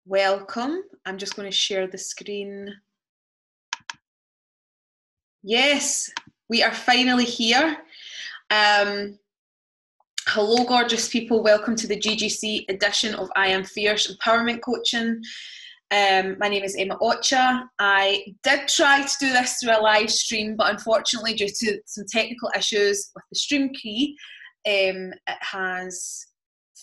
Welcome. I'm just going to share the screen. Yes, we are finally here. Hello, gorgeous people. Welcome to the GGC edition of I Am Fierce Empowerment Coaching. My name is Ochia. I did try to do this through a live stream, but unfortunately, due to some technical issues with the stream key, it has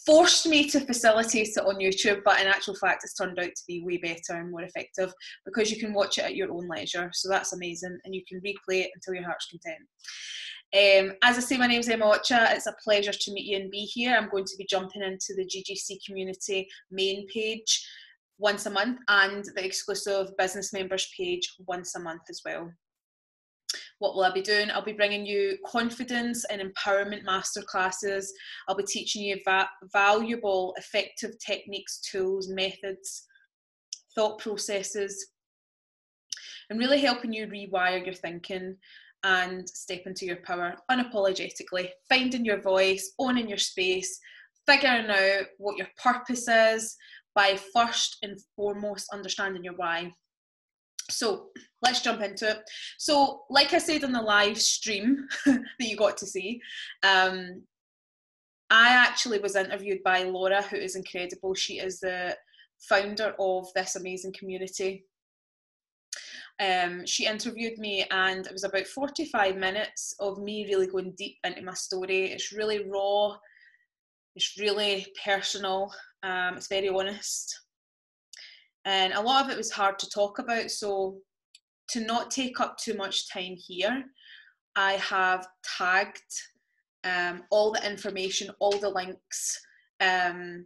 forced me to facilitate it on YouTube, but in actual fact it's turned out to be way better and more effective because you can watch it at your own leisure, so that's amazing, and you can replay it until your heart's content. As I say, my name is Ochia. It's a pleasure to meet you and be here. I'm going to be jumping into the GGC community main page once a month and the exclusive business members page once a month as well. What will I be doing? I'll be bringing you confidence and empowerment masterclasses. I'll be teaching you valuable, effective techniques, tools, methods, thought processes, and really helping you rewire your thinking and step into your power unapologetically, finding your voice, owning your space, figuring out what your purpose is by first and foremost understanding your why. So let's jump into it. So like I said on the live stream that you got to see, I actually was interviewed by Laura, who is incredible. She is the founder of this amazing community. She interviewed me and it was about 45 minutes of me really going deep into my story. It's really raw, it's really personal, it's very honest. And a lot of it was hard to talk about, so to not take up too much time here, I have tagged all the information, all the links, and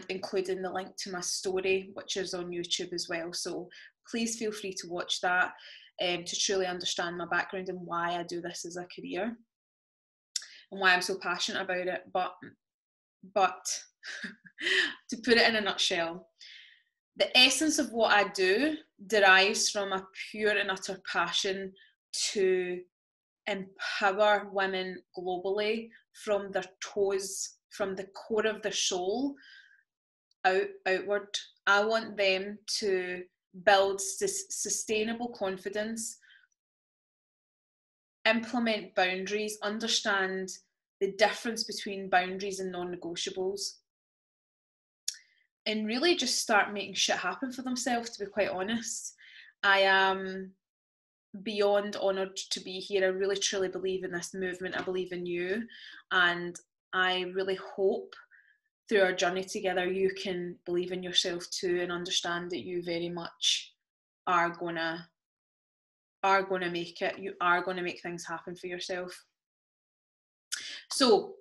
including the link to my story, which is on YouTube as well. So please feel free to watch that to truly understand my background and why I do this as a career and why I'm so passionate about it. But to put it in a nutshell, the essence of what I do derives from a pure and utter passion to empower women globally from their toes, from the core of their soul, outward. I want them to build sustainable confidence, implement boundaries, understand the difference between boundaries and non-negotiables, and really just start making shit happen for themselves, to be quite honest. I am beyond honoured to be here. I really truly believe in this movement. I believe in you. And I really hope through our journey together you can believe in yourself too and understand that you very much are gonna make it. You are gonna make things happen for yourself. So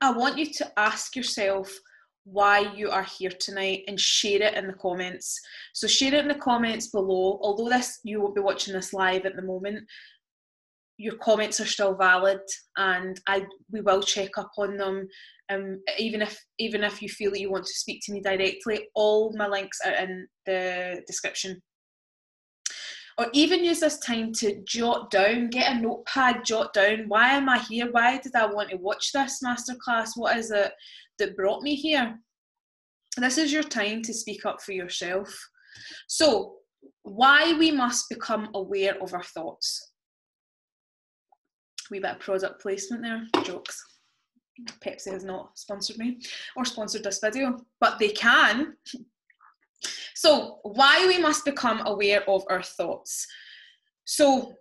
I want you to ask yourself why you are here tonight and share it in the comments. So share it in the comments below. Although you won't be watching this live at the moment, your comments are still valid and we will check up on them. Even if you feel that you want to speak to me directly, all my links are in the description. Or even use this time to jot down, get a notepad, jot down, why am I here? Why did I want to watch this masterclass? What is it that brought me here? This is your time to speak up for yourself. So, why we must become aware of our thoughts. Wee bit of product placement there, jokes. Pepsi has not sponsored me or sponsored this video, but they can. So, why we must become aware of our thoughts. So,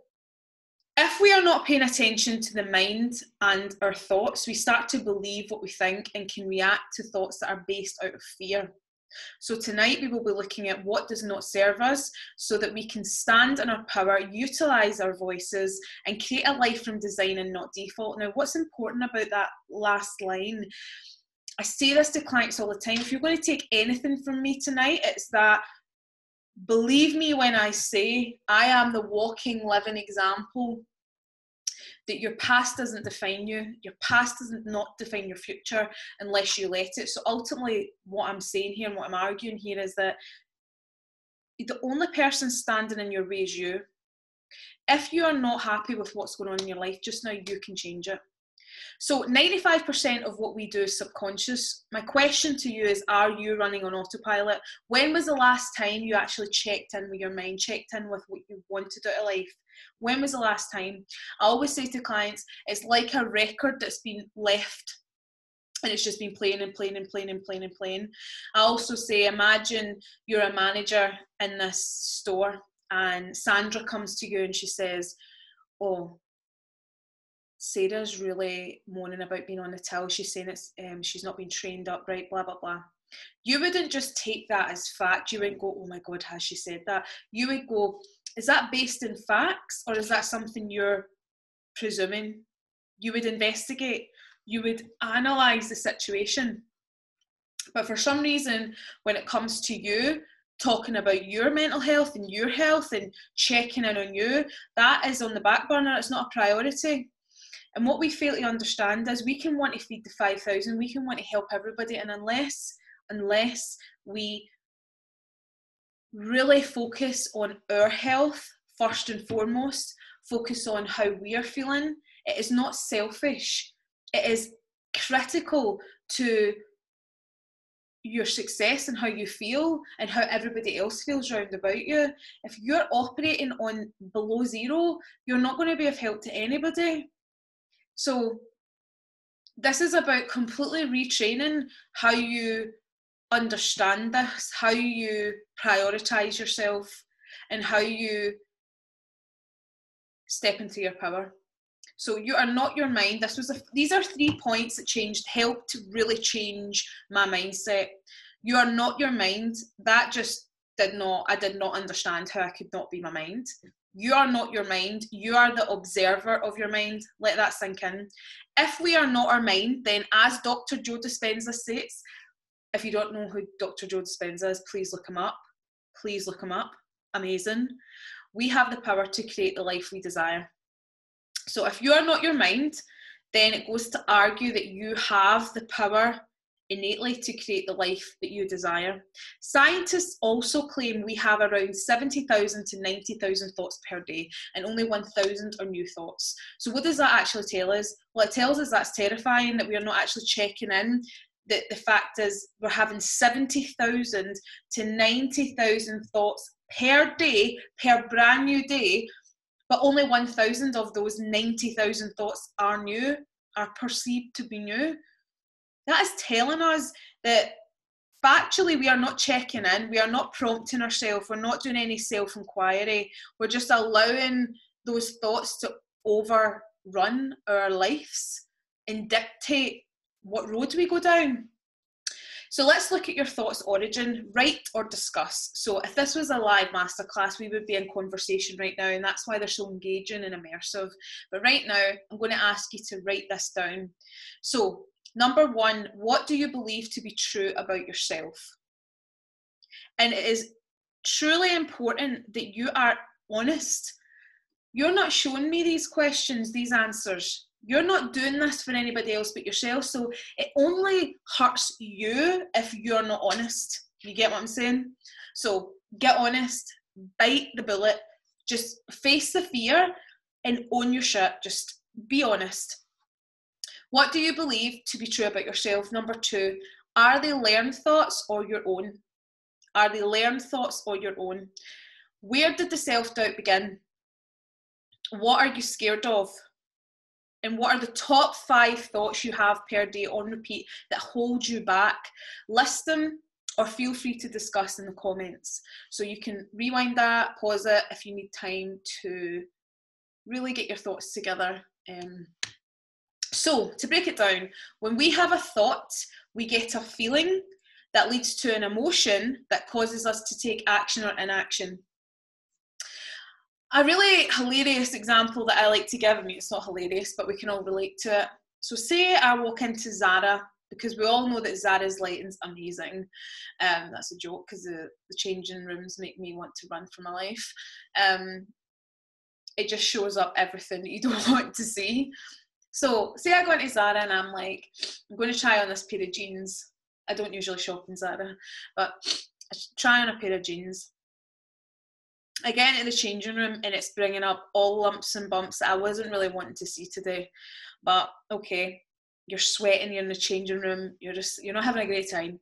if we are not paying attention to the mind and our thoughts, we start to believe what we think and can react to thoughts that are based out of fear. So tonight we will be looking at what does not serve us so that we can stand in our power, utilise our voices and create a life from design and not default. Now, what's important about that last line, I say this to clients all the time, if you're going to take anything from me tonight, it's that believe me when I say I am the walking, living example that your past doesn't define you. Your past doesn't not define your future unless you let it. So ultimately what I'm saying here and what I'm arguing here is that the only person standing in your way is you. If you are not happy with what's going on in your life just now, you can change it. So 95% of what we do is subconscious. My question to you is, are you running on autopilot? When was the last time you actually checked in with your mind, checked in with what you wanted out of life? When was the last time? I always say to clients, it's like a record that's been left and it's just been playing and playing and playing and playing and playing. I also say, imagine you're a manager in this store and Sandra comes to you and she says, oh, Sarah's really moaning about being on the till. She's saying she's not been trained up right, blah, blah, blah. You wouldn't just take that as fact. You wouldn't go, oh my God, has she said that? You would go, is that based in facts or is that something you're presuming? You would investigate. You would analyse the situation. But for some reason, when it comes to you, talking about your mental health and checking in on you, that is on the back burner. It's not a priority. And what we fail to understand is we can want to feed the 5,000, we can want to help everybody, and unless we really focus on our health first and foremost, focus on how we are feeling, it is not selfish. It is critical to your success and how you feel and how everybody else feels round about you. If you're operating on below zero, you're not going to be of help to anybody. So this is about completely retraining how you understand this, how you prioritize yourself, and how you step into your power. So you are not your mind. These are 3 points that helped to really change my mindset. You are not your mind. That just I did not understand how I could not be my mind. You are not your mind. You are the observer of your mind. Let that sink in. If we are not our mind, then as Dr. Joe Dispenza states, if you don't know who Dr. Joe Dispenza is, please look him up. Please look him up. Amazing. We have the power to create the life we desire. So if you are not your mind, then it goes to argue that you have the power innately to create the life that you desire. Scientists also claim we have around 70,000 to 90,000 thoughts per day, and only 1,000 are new thoughts. So what does that actually tell us? Well, it tells us that's terrifying, that we are not actually checking in. That the fact is we're having 70,000 to 90,000 thoughts per day, per brand new day, but only 1,000 of those 90,000 thoughts are new, are perceived to be new. That is telling us that factually we are not checking in, we are not prompting ourselves, we're not doing any self-inquiry, we're just allowing those thoughts to overrun our lives and dictate what road we go down. So let's look at your thoughts' origin, write or discuss. So if this was a live masterclass, we would be in conversation right now, and that's why they're so engaging and immersive. But right now, I'm going to ask you to write this down. So number 1, what do you believe to be true about yourself? And it is truly important that you are honest. You're not showing me these questions, these answers. You're not doing this for anybody else but yourself. So it only hurts you if you're not honest. You get what I'm saying? So get honest, bite the bullet, just face the fear and own your shit. Just be honest. What do you believe to be true about yourself? Number 2, are they learned thoughts or your own? Are they learned thoughts or your own? Where did the self-doubt begin? What are you scared of? And what are the top 5 thoughts you have per day on repeat that hold you back? List them or feel free to discuss in the comments. So you can rewind that, pause it if you need time to really get your thoughts together. So to break it down, when we have a thought, we get a feeling that leads to an emotion that causes us to take action or inaction. A really hilarious example that I like to give, I mean, it's not hilarious, but we can all relate to it. So say I walk into Zara, because we all know that Zara's lighting's amazing. That's a joke, because the changing rooms make me want to run for my life. It just shows up everything that you don't want to see. So say I go into Zara and I'm like, I'm going to try on this pair of jeans. I don't usually shop in Zara, but I try on a pair of jeans. I get into the changing room and it's bringing up all lumps and bumps that I wasn't really wanting to see today. But okay, you're sweating, you're in the changing room, you're not having a great time.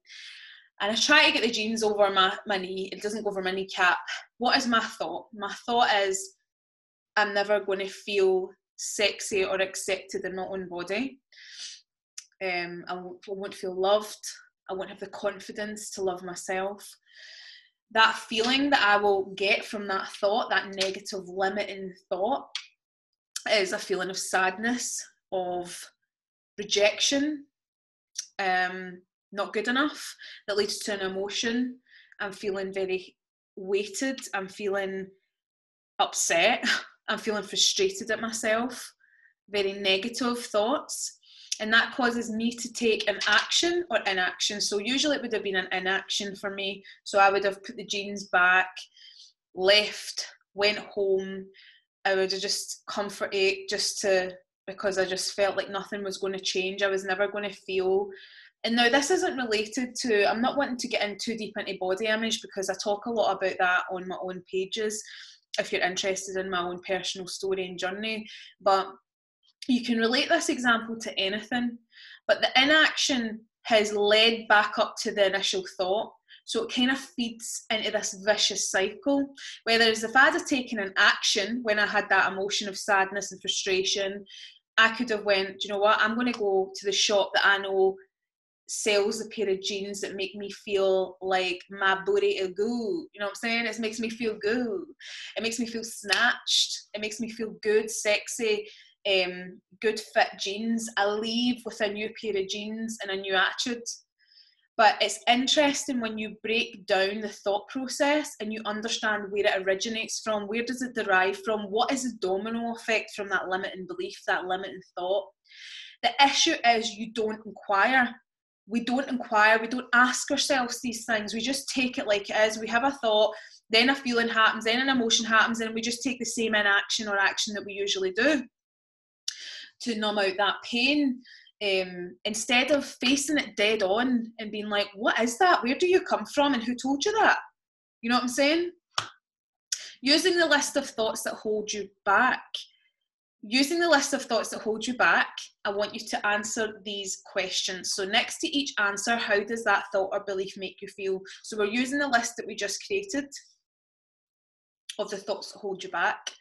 And I try to get the jeans over my knee. It doesn't go over my kneecap. What is my thought? My thought is, I'm never going to feel sexy or accepted in my own body. I won't feel loved. I won't have the confidence to love myself. That feeling that I will get from that thought, that negative limiting thought, is a feeling of sadness, of rejection, not good enough, that leads to an emotion. I'm feeling very weighted. I'm feeling upset. I'm feeling frustrated at myself. Very negative thoughts. And that causes me to take an action or inaction. So usually it would have been an inaction for me. So I would have put the jeans back, left, went home. I would have just comforted because I just felt like nothing was going to change. I was never going to feel. And now this isn't related to, I'm not wanting to get in too deep into body image because I talk a lot about that on my own pages if you're interested in my own personal story and journey. But you can relate this example to anything. But the inaction has led back up to the initial thought. So it kind of feeds into this vicious cycle. Whereas if I'd have taken an action when I had that emotion of sadness and frustration, I could have went, do you know what, I'm going to go to the shop that I know sells a pair of jeans that make me feel like my booty is good. You know what I'm saying? It makes me feel good. It makes me feel snatched. It makes me feel good, sexy, good fit jeans. I leave with a new pair of jeans and a new attitude. But it's interesting when you break down the thought process and you understand where it originates from. Where does it derive from? What is the domino effect from that limiting belief, that limiting thought? The issue is you don't inquire. We don't inquire. We don't ask ourselves these things. We just take it like it is. We have a thought, then a feeling happens, then an emotion happens, and we just take the same inaction or action that we usually do to numb out that pain. Instead of facing it dead on and being like, what is that? Where do you come from? And who told you that? You know what I'm saying? Using the list of thoughts that hold you back. Using the list of thoughts that hold you back, I want you to answer these questions. So next to each answer, how does that thought or belief make you feel? So we're using the list that we just created of the thoughts that hold you back.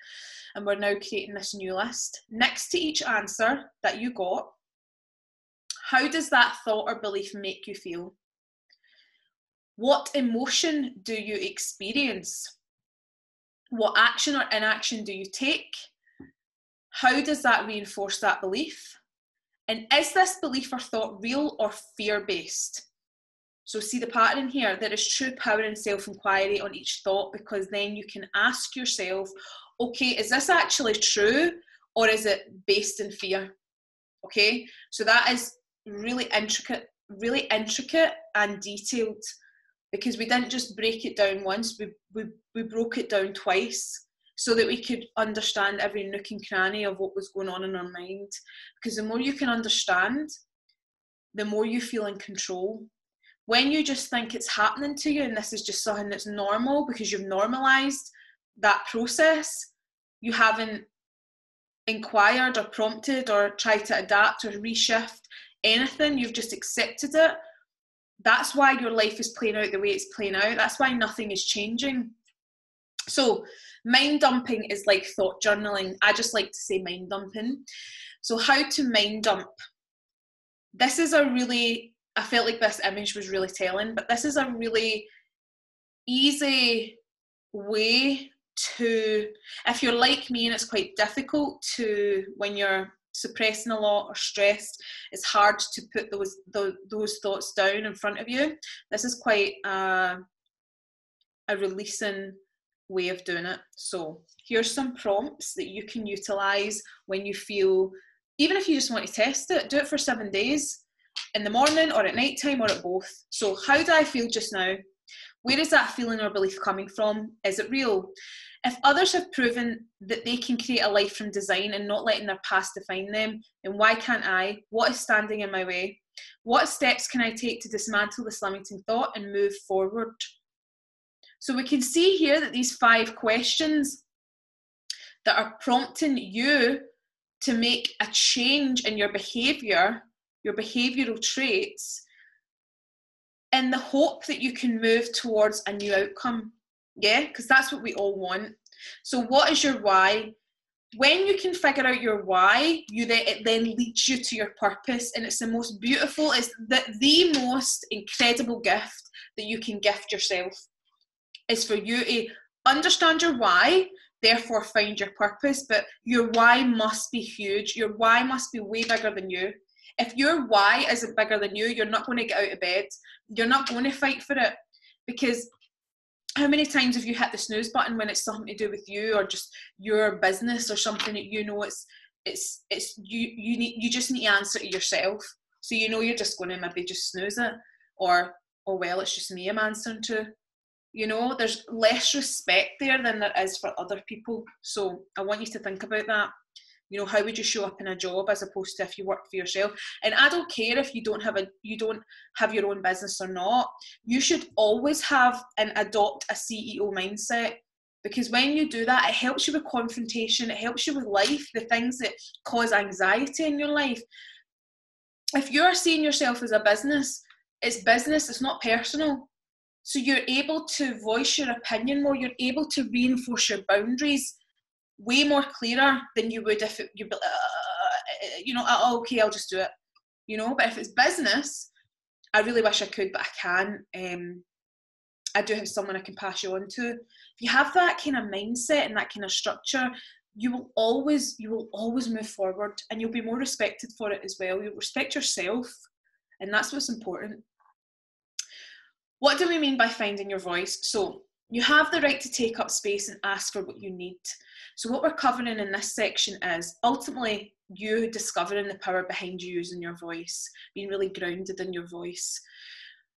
And we're now creating this new list. Next to each answer that you got, how does that thought or belief make you feel? What emotion do you experience? What action or inaction do you take? How does that reinforce that belief? And is this belief or thought real or fear-based? So see the pattern here. There is true power in self-inquiry on each thought, because then you can ask yourself, okay, is this actually true or is it based in fear? Okay, so that is really intricate and detailed, because we didn't just break it down once, we broke it down twice, so that we could understand every nook and cranny of what was going on in our mind. Because the more you can understand, the more you feel in control. When you just think it's happening to you and this is just something that's normal because you've normalized that process, you haven't inquired or prompted or tried to adapt or reshift anything, you've just accepted it. That's why your life is playing out the way it's playing out. That's why nothing is changing. So mind dumping is like thought journaling. I just like to say mind dumping. So how to mind dump. This is a really, I felt like this image was really telling, but this is a really easy way to, if you're like me and it's quite difficult to, when you're suppressing a lot or stressed, it's hard to put those thoughts down in front of you. This is quite a releasing way of doing it. So here's some prompts that you can utilize when you feel, even if you just want to test it, do it for 7 days, in the morning or at night time or at both. So how do I feel just now? Where is that feeling or belief coming from? Is it real? If others have proven that they can create a life from design and not letting their past define them, then why can't I? What is standing in my way? What steps can I take to dismantle this limiting thought and move forward? So we can see here that these 5 questions that are prompting you to make a change in your behaviour your behavioural traits, in the hope that you can move towards a new outcome. Yeah, because that's what we all want. So what is your why? When you can figure out your why, it then leads you to your purpose, and it's the most beautiful, it's the most incredible gift that you can gift yourself, is for you to understand your why, therefore find your purpose. But your why must be huge. Your why must be way bigger than you. If your why isn't bigger than you, you're not going to get out of bed. You're not going to fight for it, because how many times have you hit the snooze button when it's something to do with you, or just your business, or something that you know you just need to answer to yourself. So you know you're just going to maybe just snooze it, or well, it's just me I'm answering to. You know, there's less respect there than there is for other people. So I want you to think about that. You know, how would you show up in a job as opposed to if you work for yourself? And I don't care if you don't have your own business or not. You should always have and adopt a CEO mindset, because when you do that, it helps you with confrontation. It helps you with life, the things that cause anxiety in your life. If you're seeing yourself as a business, it's not personal. So you're able to voice your opinion more. You're able to reinforce your boundaries way more clearer than you would if you'd be okay, I'll just do it. You know, but if it's business, I really wish I could, but I can't. I do have someone I can pass you on to. If you have that kind of mindset and that kind of structure, you will always move forward, and you'll be more respected for it as well. You'll respect yourself, and that's what's important. What do we mean by finding your voice? So you have the right to take up space and ask for what you need. So what we're covering in this section is ultimately you discovering the power behind you using your voice, being really grounded in your voice.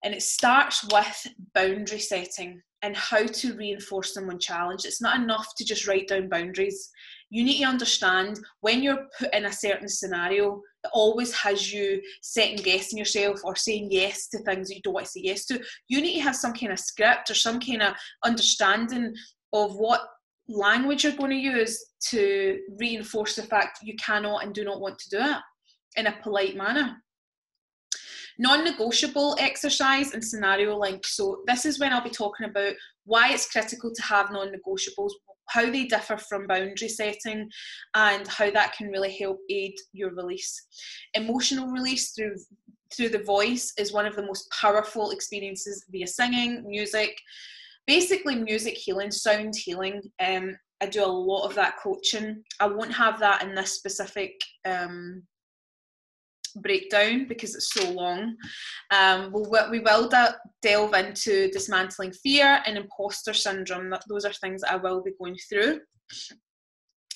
And it starts with boundary setting and how to reinforce them when challenged. It's not enough to just write down boundaries. You need to understand when you're put in a certain scenario that always has you second guessing yourself or saying yes to things that you don't want to say yes to. You need to have some kind of script or some kind of understanding of what language you're going to use to reinforce the fact you cannot and do not want to do it in a polite manner. Non-negotiable exercise and scenario link. So this is when I'll be talking about why it's critical to have non-negotiables, how they differ from boundary setting, and how that can really help aid your release. Emotional release through the voice is one of the most powerful experiences via singing, music, basically music healing, sound healing. I do a lot of that coaching. I won't have that in this specific breakdown because it's so long. We will delve into dismantling fear and imposter syndrome. Those are things that I will be going through.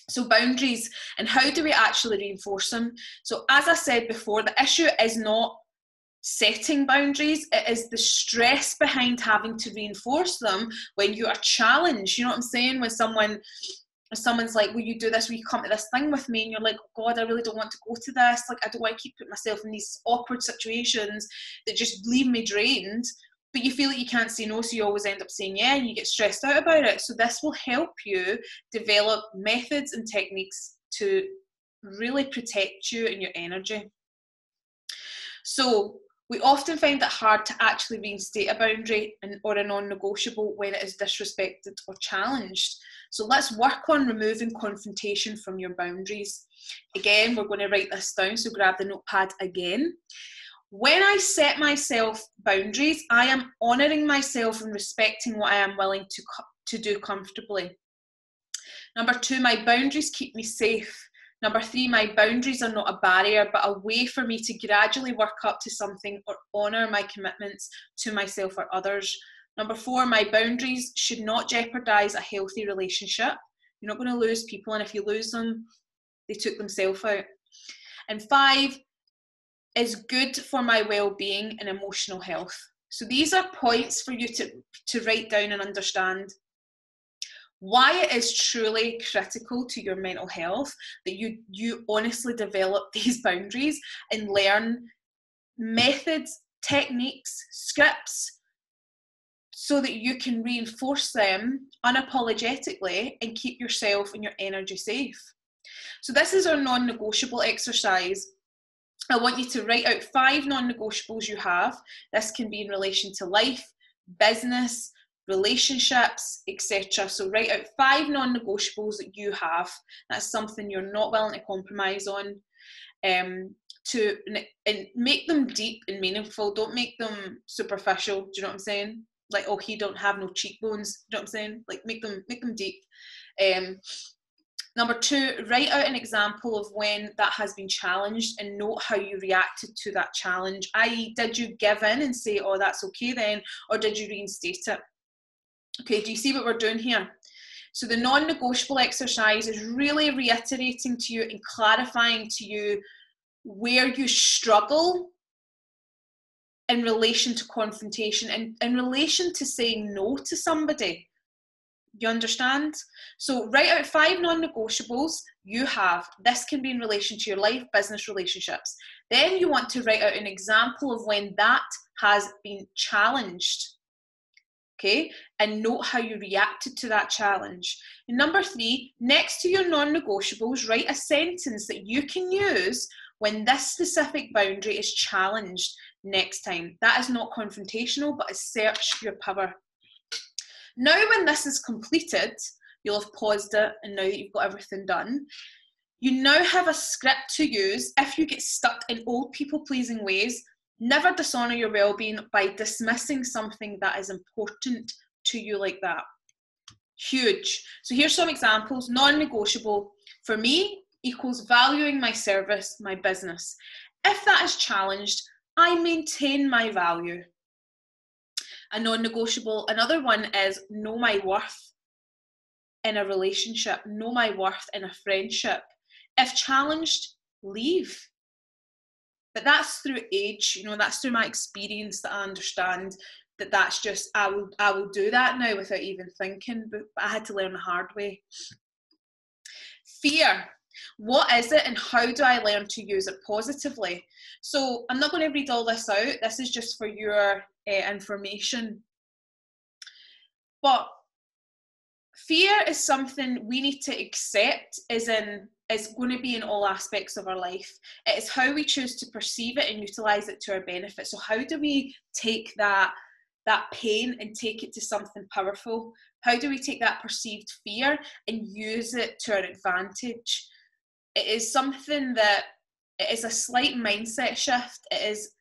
So boundaries, and how do we actually reinforce them? So as I said before, the issue is not setting boundaries, it is the stress behind having to reinforce them when you are challenged. You know what I'm saying? When someone's like, will you do this, will you come to this thing with me, and you're like, oh God, I really don't want to go to this, like I don't want to keep putting myself in these awkward situations that just leave me drained, but you feel like you can't say no, so you always end up saying yeah, and you get stressed out about it. So this will help you develop methods and techniques to really protect you and your energy. So we often find it hard to actually reinstate a boundary or a non-negotiable when it is disrespected or challenged. So let's work on removing confrontation from your boundaries. Again, we're going to write this down, so grab the notepad again. When I set myself boundaries, I am honouring myself and respecting what I am willing to do comfortably. Number 2, my boundaries keep me safe. Number 3, my boundaries are not a barrier, but a way for me to gradually work up to something or honour my commitments to myself or others. Number 4, my boundaries should not jeopardise a healthy relationship. You're not going to lose people, and if you lose them, they took themselves out. And 5, is good for my well-being and emotional health. So these are points for you to write down and understand. Why it is truly critical to your mental health that you honestly develop these boundaries and learn methods, techniques, scripts, so that you can reinforce them unapologetically and keep yourself and your energy safe. So this is our non-negotiable exercise. I want you to write out 5 non-negotiables you have. This can be in relation to life, business, relationships, etc. So write out 5 non-negotiables that you have. That's something you're not willing to compromise on. And make them deep and meaningful. Don't make them superficial. Do you know what I'm saying? Like, oh, he don't have no cheekbones. Do you know what I'm saying? Like, make them deep. Number 2, write out an example of when that has been challenged and note how you reacted to that challenge. I.e., did you give in and say, oh, that's okay then, or did you reinstate it? Okay, do you see what we're doing here? So the non-negotiable exercise is really reiterating to you and clarifying to you where you struggle in relation to confrontation and in relation to saying no to somebody. You understand? So write out 5 non-negotiables you have. This can be in relation to your life, business, relationships. Then you want to write out an example of when that has been challenged. Okay? And note how you reacted to that challenge. And number 3, next to your non-negotiables, write a sentence that you can use when this specific boundary is challenged next time. That is not confrontational, but assert your power. Now, when this is completed, you'll have paused it, and now that you've got everything done, you now have a script to use if you get stuck in old people-pleasing ways. Never dishonour your well-being by dismissing something that is important to you like that. Huge. So here's some examples. Non-negotiable for me equals valuing my service, my business. If that is challenged, I maintain my value. A non-negotiable, another one is know my worth in a relationship, know my worth in a friendship. If challenged, leave. But that's through age, you know, that's through my experience that I understand that that's just, I will do that now without even thinking, but I had to learn the hard way. Fear. What is it and how do I learn to use it positively? So I'm not going to read all this out. This is just for your information. But fear is something we need to accept is going to be in all aspects of our life. It is how we choose to perceive it and utilize it to our benefit. So how do we take that pain and take it to something powerful? How do we take that perceived fear and use it to our advantage? It is something that, it is a slight mindset shift. It is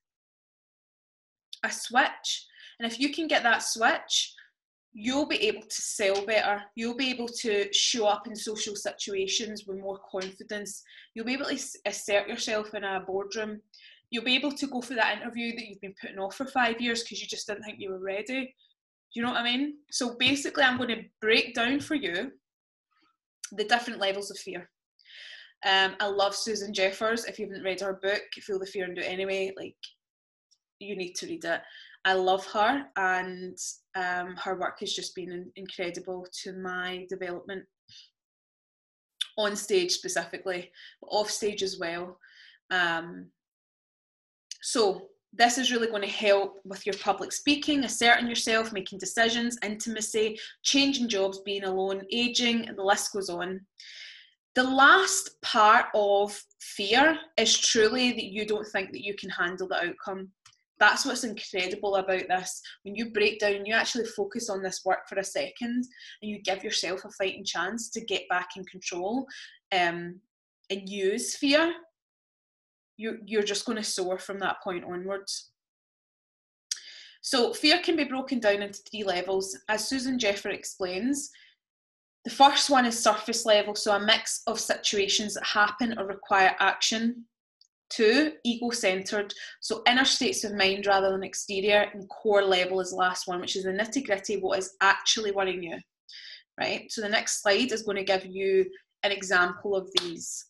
a switch. And if you can get that switch, you'll be able to sell better. You'll be able to show up in social situations with more confidence. You'll be able to assert yourself in a boardroom. You'll be able to go for that interview that you've been putting off for 5 years because you just didn't think you were ready. Do you know what I mean? So basically, I'm going to break down for you the different levels of fear. I love Susan Jeffers. If you haven't read her book, Feel the Fear and Do It Anyway, like, you need to read it. I love her, and her work has just been incredible to my development, on stage specifically, but off stage as well. So this is really going to help with your public speaking, asserting yourself, making decisions, intimacy, changing jobs, being alone, aging, and the list goes on. The last part of fear is truly that you don't think that you can handle the outcome. That's what's incredible about this. When you break down, you actually focus on this work for a second and you give yourself a fighting chance to get back in control and use fear, you're just going to soar from that point onwards. So fear can be broken down into 3 levels. As Susan Jeffers explains, the first one is surface level, so a mix of situations that happen or require action. 2, ego-centered, so inner states of mind rather than exterior, and core level is the last one, which is the nitty-gritty, what is actually worrying you, right? So the next slide is going to give you an example of these.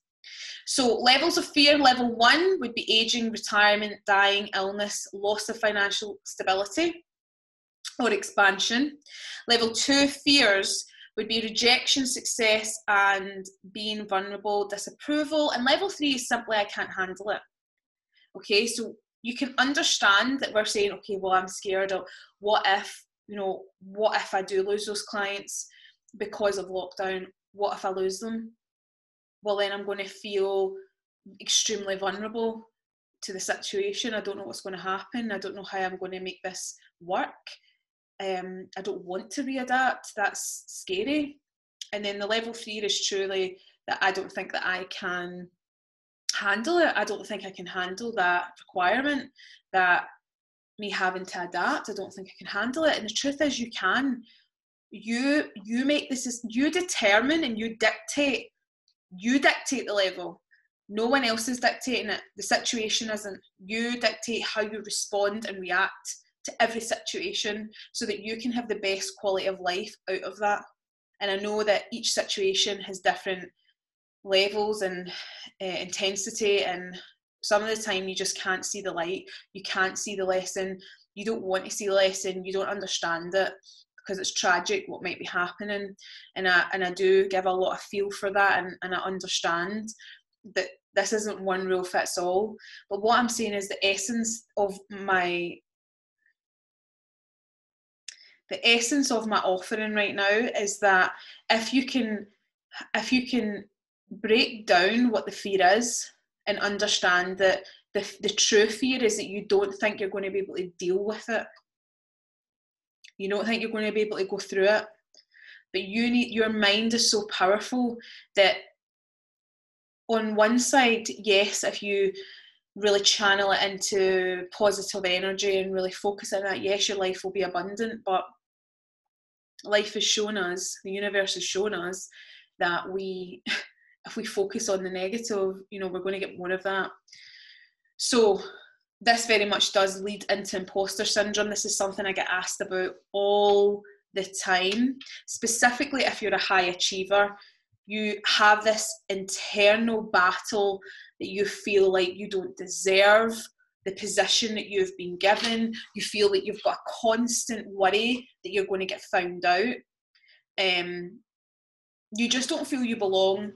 So levels of fear, level 1 would be aging, retirement, dying, illness, loss of financial stability or expansion. Level 2 fears would be rejection, success, and being vulnerable, disapproval. And level 3 is simply, I can't handle it. Okay, so you can understand that we're saying, okay, well, I'm scared of what if I do lose those clients because of lockdown? What if I lose them? Well, then I'm going to feel extremely vulnerable. to the situation. I don't know what's going to happen. I don't know how I'm going to make this work. I don't want to readapt. That's scary. And then the level 3 is truly that I don't think that I can handle it. I don't think I can handle that requirement, that me having to adapt. I don't think I can handle it. And the truth is, you can. You make this, you determine and you dictate the level. No one else is dictating it. The situation isn't. You dictate how you respond and react to every situation so that you can have the best quality of life out of that. And I know that each situation has different levels and intensity, and some of the time you just can't see the light. You can't see the lesson. You don't want to see the lesson. You don't understand it because it's tragic what might be happening. And I do give a lot of feel for that, and I understand that this isn't one rule fits all. But what I'm saying is the essence of my offering right now is that if you can break down what the fear is and understand that the true fear is that you don't think you're going to be able to deal with it. You don't think you're going to be able to go through it. But your mind is so powerful that on one side, yes, if you really channel it into positive energy and really focus on that, yes, your life will be abundant. But life has shown us, the universe has shown us that if we focus on the negative, we're going to get more of that. So this very much does lead into imposter syndrome. This is something I get asked about all the time. Specifically, if you're a high achiever, you have this internal battle that you feel like you don't deserve the position that you've been given. You feel that you've got a constant worry that you're going to get found out. You just don't feel you belong.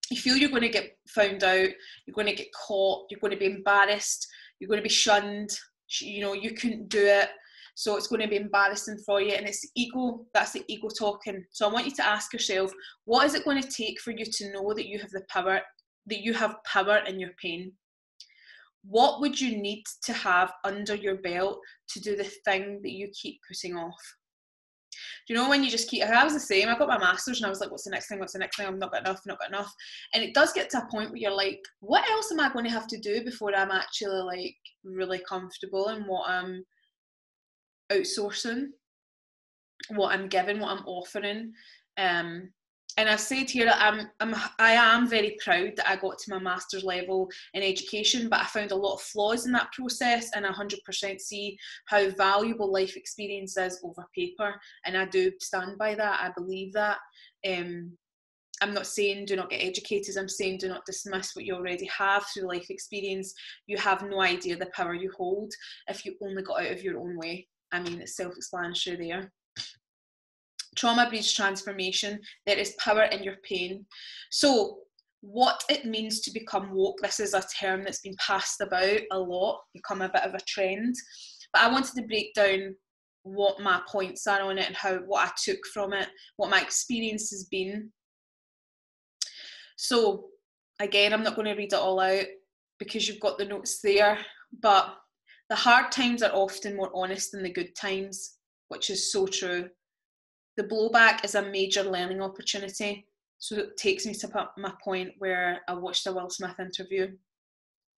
You feel you're going to get found out, you're going to get caught, you're going to be embarrassed, you're going to be shunned, you couldn't do it, so it's going to be embarrassing for you. And it's the ego, that's the ego talking. So I want you to ask yourself, what is it going to take for you to know that you have the power, that you have power in your pain? What would you need to have under your belt to do the thing that you keep putting off? Do you know when you just keep, I was the same, I got my master's and I was like, what's the next thing, I've not got enough. And it does get to a point where you're like, what else am I going to have to do before I'm actually like really comfortable in what I'm outsourcing, what I'm giving, what I'm offering. And I've said here that I am very proud that I got to my master's level in education, but I found a lot of flaws in that process, and I 100% see how valuable life experience is over paper, and I do stand by that. I believe that. I'm not saying do not get educated, I'm saying do not dismiss what you already have through life experience. You have no idea the power you hold if you only got out of your own way. I mean, it's self-explanatory there. Trauma breeds transformation. There is power in your pain. So what it means to become woke, this is a term that's been passed about a lot, become a bit of a trend. But I wanted to break down what my points are on it and what I took from it, what my experience has been. So again, I'm not going to read it all out because you've got the notes there, but the hard times are often more honest than the good times, which is so true. The blowback is a major learning opportunity. So it takes me to my point where I watched a Will Smith interview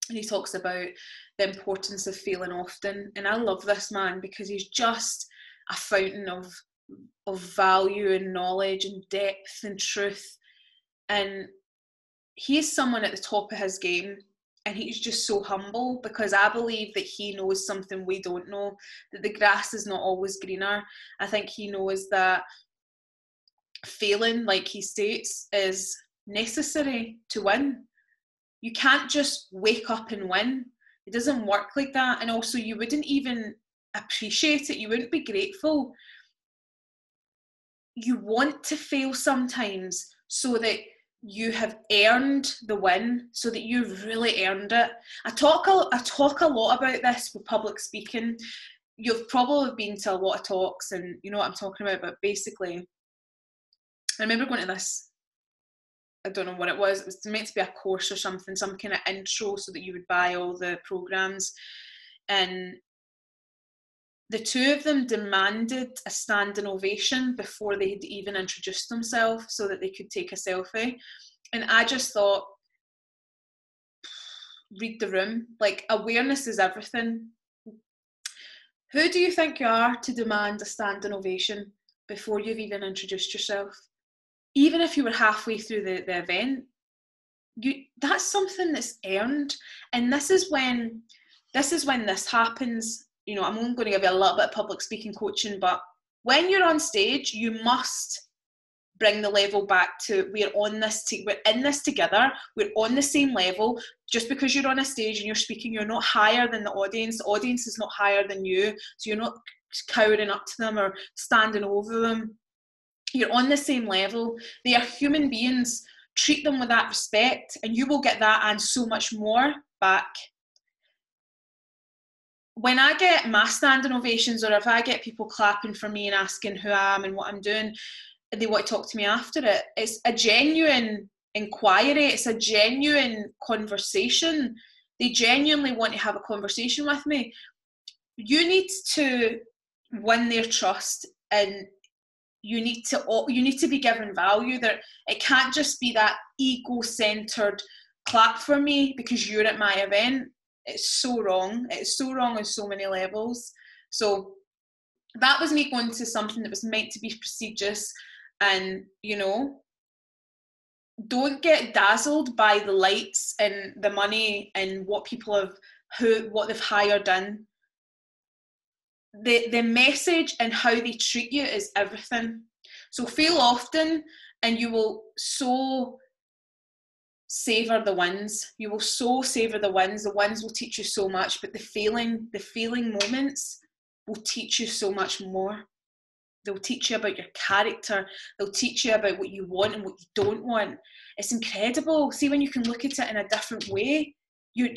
and he talks about the importance of failing often. And I love this man because he's just a fountain of value and knowledge and depth and truth. And he is someone at the top of his game. And he's just so humble because I believe that he knows something we don't know, that the grass is not always greener. I think he knows that failing, like he states, is necessary to win. You can't just wake up and win. It doesn't work like that. And also you wouldn't even appreciate it. You wouldn't be grateful. You want to fail sometimes so that you have earned the win, so that you've really earned it. I talk a lot about this with public speaking. You've probably been to a lot of talks and you know what I'm talking about, but basically I remember going to this I don't know what it was meant to be a course or something, some kind of intro so that you would buy all the programs. And the two of them demanded a standing ovation before they had even introduced themselves so that they could take a selfie. And I just thought, read the room. Like, awareness is everything. Who do you think you are to demand a standing ovation before you've even introduced yourself? Even if you were halfway through the event, that's something that's earned. And this is when this happens. You know, I'm only going to give you a little bit of public speaking coaching, but when you're on stage, you must bring the level back to we're in this together, we're on the same level. Just because you're on a stage and you're speaking, you're not higher than the audience is not higher than you, so you're not cowering up to them or standing over them. You're on the same level. They are human beings. Treat them with that respect and you will get that and so much more back. When I get my standing ovations, or if I get people clapping for me and asking who I am and what I'm doing, and they want to talk to me after it, it's a genuine inquiry, it's a genuine conversation. They genuinely want to have a conversation with me. You need to win their trust, and you need to be given value. That it can't just be that ego-centered clap for me because you're at my event. It's so wrong. It's so wrong on so many levels. So that was me going to something that was meant to be prestigious. And, you know, don't get dazzled by the lights and the money and what people have, what they've hired in. The message and how they treat you is everything. So feel often, and you will so savor the wins. You will so savor the wins. The wins will teach you so much, but the failing moments will teach you so much more. They'll teach you about your character. They'll teach you about what you want and what you don't want. It's incredible. See, when you can look at it in a different way, you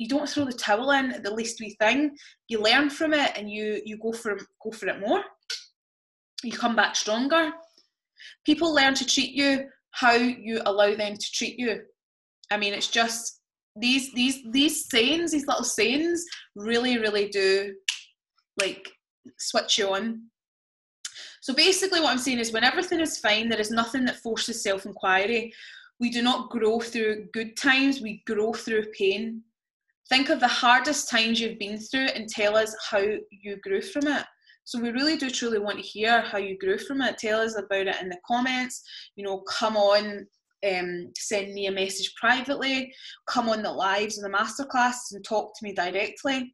don't throw the towel in at the least wee thing. You learn from it and you go for it more. You come back stronger. People learn to treat you how you allow them to treat you. I mean, it's just these sayings, these little sayings really, really do like switch you on. So basically what I'm saying is when everything is fine, there is nothing that forces self-inquiry. We do not grow through good times, we grow through pain. Think of the hardest times you've been through and tell us how you grew from it. So we really do truly want to hear how you grew from it. Tell us about it in the comments. You know, come on, send me a message privately. Come on the lives and the masterclass and talk to me directly.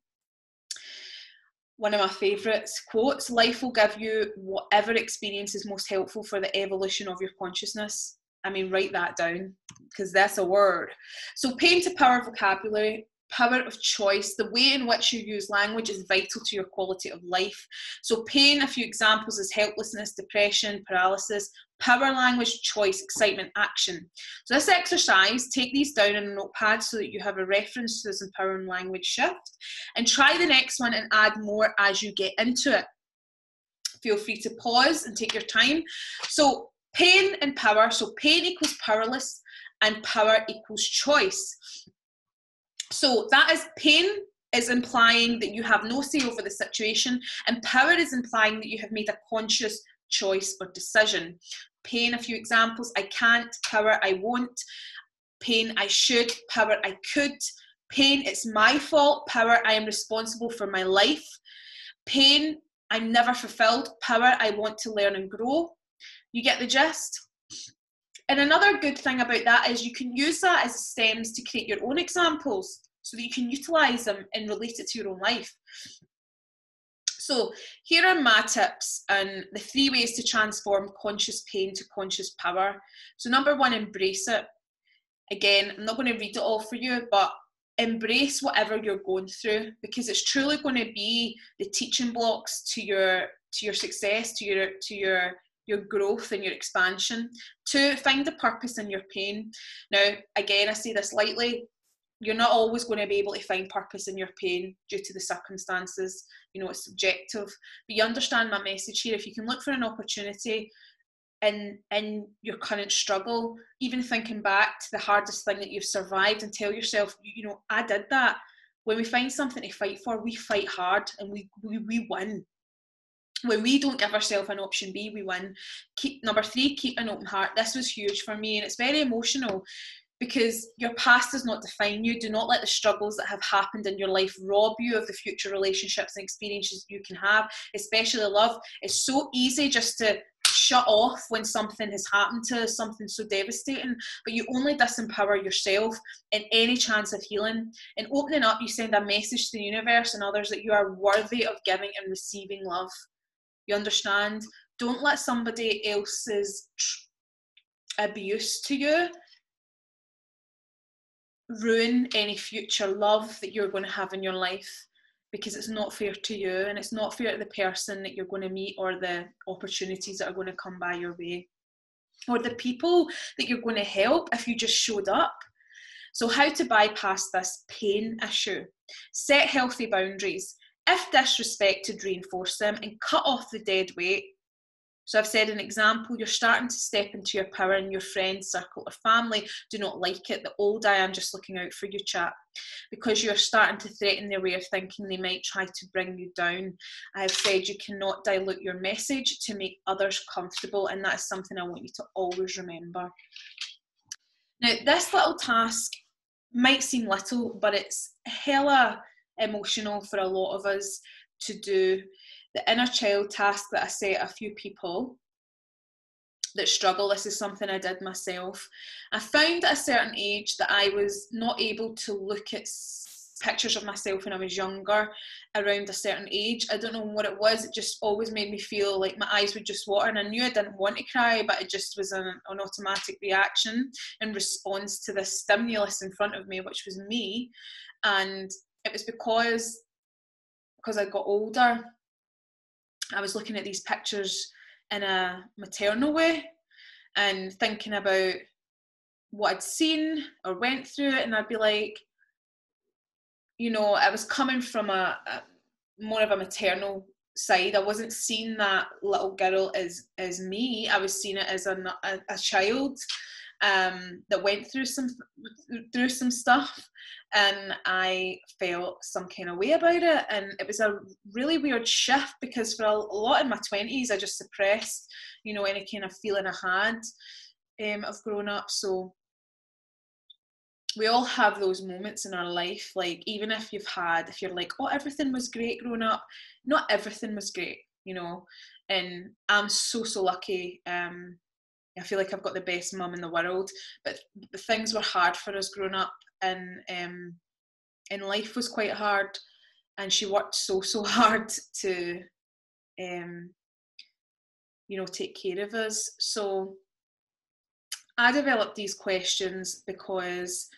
One of my favourite quotes, life will give you whatever experience is most helpful for the evolution of your consciousness. I mean, write that down because that's a word. So pain to power vocabulary. Power of choice. The way in which you use language is vital to your quality of life. So pain, a few examples is helplessness, depression, paralysis. Power language, choice, excitement, action. So this exercise, take these down in a notepad so that you have a reference to this empowering language shift, and try the next one and add more as you get into it. Feel free to pause and take your time. So pain and power. So pain equals powerless and power equals choice. So that is, pain is implying that you have no say over the situation, and power is implying that you have made a conscious choice or decision. Pain, a few examples, I can't. Power, I won't. Pain, I should. Power, I could. Pain, it's my fault. Power, I am responsible for my life. Pain, I'm never fulfilled. Power, I want to learn and grow. You get the gist? And another good thing about that is you can use that as stems to create your own examples so that you can utilise them and relate it to your own life. So here are my tips and the 3 ways to transform conscious pain to conscious power. So number 1, embrace it. Again, I'm not going to read it all for you, but embrace whatever you're going through, because it's truly going to be the teaching blocks to your success, to your growth and your expansion. 2, find a purpose in your pain. Now, again, I say this lightly, you're not always going to be able to find purpose in your pain due to the circumstances. You know, it's subjective. But you understand my message here. If you can look for an opportunity, in your current struggle, even thinking back to the hardest thing that you've survived, and tell yourself, you know, I did that. When we find something to fight for, we fight hard and we win. When we don't give ourselves an option B, we win. Number 3, keep an open heart. This was huge for me, and it's very emotional because your past does not define you. Do not let the struggles that have happened in your life rob you of the future relationships and experiences you can have, especially love. It's so easy just to shut off when something has happened to us, something so devastating, but you only disempower yourself in any chance of healing. In opening up, you send a message to the universe and others that you are worthy of giving and receiving love. You understand? Don't let somebody else's abuse to you ruin any future love that you're going to have in your life, because it's not fair to you, and it's not fair to the person that you're going to meet, or the opportunities that are going to come by your way, or the people that you're going to help if you just showed up. So how to bypass this pain issue? Set healthy boundaries. If disrespected, reinforce them and cut off the dead weight. So I've said an example, you're starting to step into your power and your friends, circle or family do not like it. The old I am just looking out for you chat, because you're starting to threaten their way of thinking. They might try to bring you down. I have said you cannot dilute your message to make others comfortable, and that is something I want you to always remember. Now, this little task might seem little, but it's hella emotional for a lot of us to do. The inner child task that I set a few people that struggle, this is something I did myself. I found at a certain age that I was not able to look at pictures of myself when I was younger around a certain age. I don't know what it was, it just always made me feel like my eyes would just water, and I knew I didn't want to cry, but it just was an automatic reaction in response to the stimulus in front of me, which was me. And it was because I got older, I was looking at these pictures in a maternal way and thinking about what I'd seen or went through, and I'd be like, you know, I was coming from a more of a maternal side. I wasn't seeing that little girl as me. I was seeing it as a child that went through some stuff, and I felt some kind of way about it. And it was a really weird shift, because for a lot in my 20s I just suppressed, you know, any kind of feeling I had of growing up. So we all have those moments in our life, like even if you're like, oh, everything was great growing up, not everything was great, you know. And I'm so lucky. I feel like I've got the best mum in the world, but things were hard for us growing up, and life was quite hard, and she worked so hard to you know, take care of us. So I developed these questions because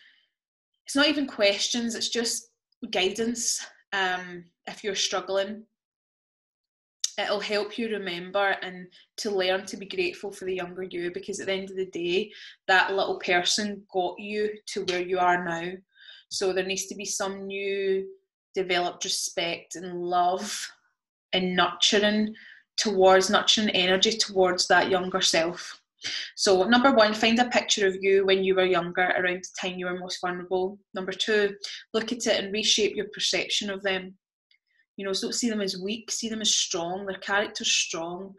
it's not even questions, it's just guidance. If you're struggling, it'll help you remember and to learn to be grateful for the younger you, because at the end of the day, that little person got you to where you are now. So there needs to be some new developed respect and love and nurturing energy towards that younger self. So number 1, find a picture of you when you were younger, around the time you were most vulnerable. Number 2, look at it and reshape your perception of them. You know, so don't see them as weak, see them as strong, their character's strong.